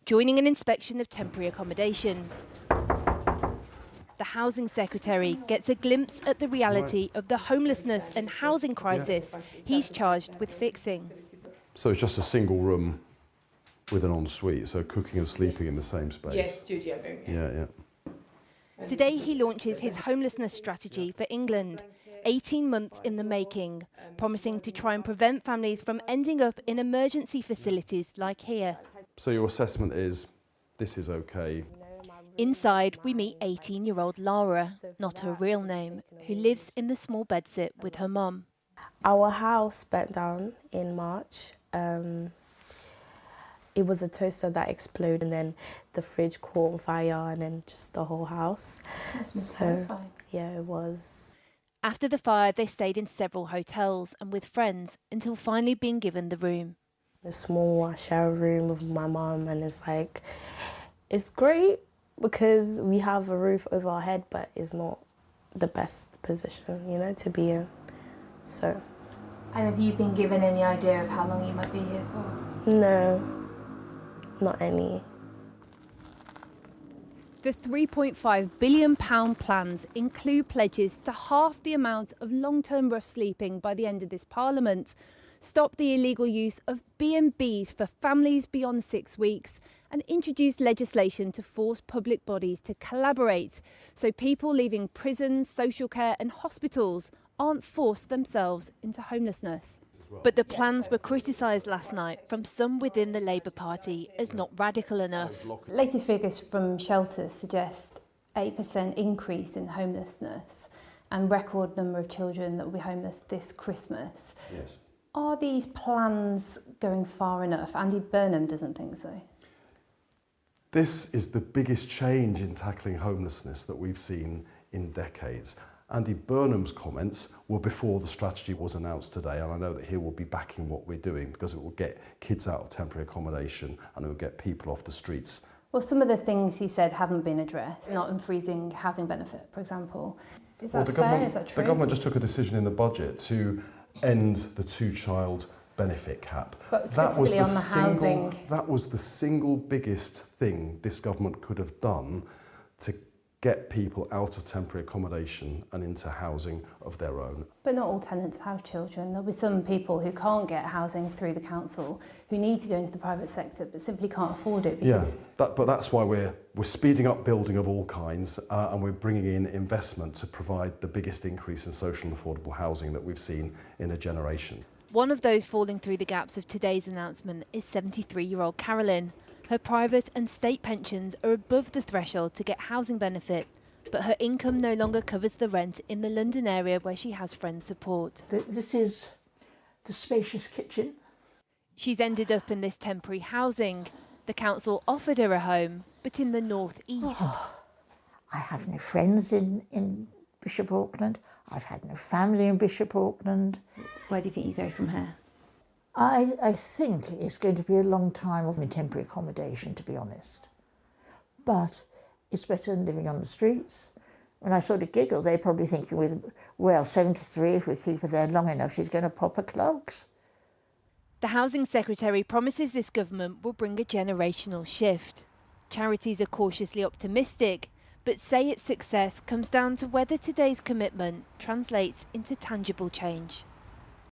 joining an inspection of temporary accommodation. The Housing Secretary gets a glimpse at the reality of the homelessness and housing crisis he's charged with fixing. So it's just a single room with an ensuite, so cooking and sleeping in the same space? Yes, studio room. Yeah. Today he launches his homelessness strategy for England, 18 months in the making, promising to try and prevent families from ending up in emergency facilities like here. So your assessment is, this is okay? Inside, we meet 18-year-old Laura, not her real name, who lives in the small bedsit with her mum. Our house burnt down in March. It was a toaster that exploded, and then the fridge caught on fire, and then just the whole house. That's terrifying. Yeah, it was. After the fire, they stayed in several hotels and with friends until finally being given the room. A small shower room with my mum, and it's great because we have a roof over our head, but it's not the best position, to be in. So. And have you been given any idea of how long you might be here for? No, not any. The £3.5 billion plans include pledges to halve the amount of long-term rough sleeping by the end of this Parliament, stop the illegal use of B&Bs for families beyond 6 weeks, and introduce legislation to force public bodies to collaborate so people leaving prisons, social care and hospitals aren't forced themselves into homelessness. But the plans were criticised last night from some within the Labour Party as not radical enough. Latest figures from shelters suggest 8% increase in homelessness and record number of children that will be homeless this Christmas. Yes. Are these plans going far enough? Andy Burnham doesn't think so. This is the biggest change in tackling homelessness that we've seen in decades. Andy Burnham's comments were before the strategy was announced today, and I know that he will be backing what we're doing because it will get kids out of temporary accommodation and it will get people off the streets. Well, some of the things he said haven't been addressed, not unfreezing housing benefit, for example. Is that fair? Is that true? The government just took a decision in the budget to end the two-child benefit cap. But specifically on the housing. That was the single biggest thing this government could have done to get people out of temporary accommodation and into housing of their own. But not all tenants have children. There'll be some people who can't get housing through the council who need to go into the private sector but simply can't afford it because... but that's why we're speeding up building of all kinds and we're bringing in investment to provide the biggest increase in social and affordable housing that we've seen in a generation. One of those falling through the gaps of today's announcement is 73-year-old Carolyn. Her private and state pensions are above the threshold to get housing benefit, but her income no longer covers the rent in the London area where she has friend support. This is the spacious kitchen. She's ended up in this temporary housing. The council offered her a home, but in the north-east. Oh, I have no friends in Bishop Auckland. I've had no family in Bishop Auckland. Where do you think you go from here? I think it's going to be a long time of temporary accommodation, to be honest. But it's better than living on the streets. When I sort of giggle, they're probably thinking, well, 73, if we keep her there long enough, she's going to pop her clogs. The Housing Secretary promises this government will bring a generational shift. Charities are cautiously optimistic, but say its success comes down to whether today's commitment translates into tangible change.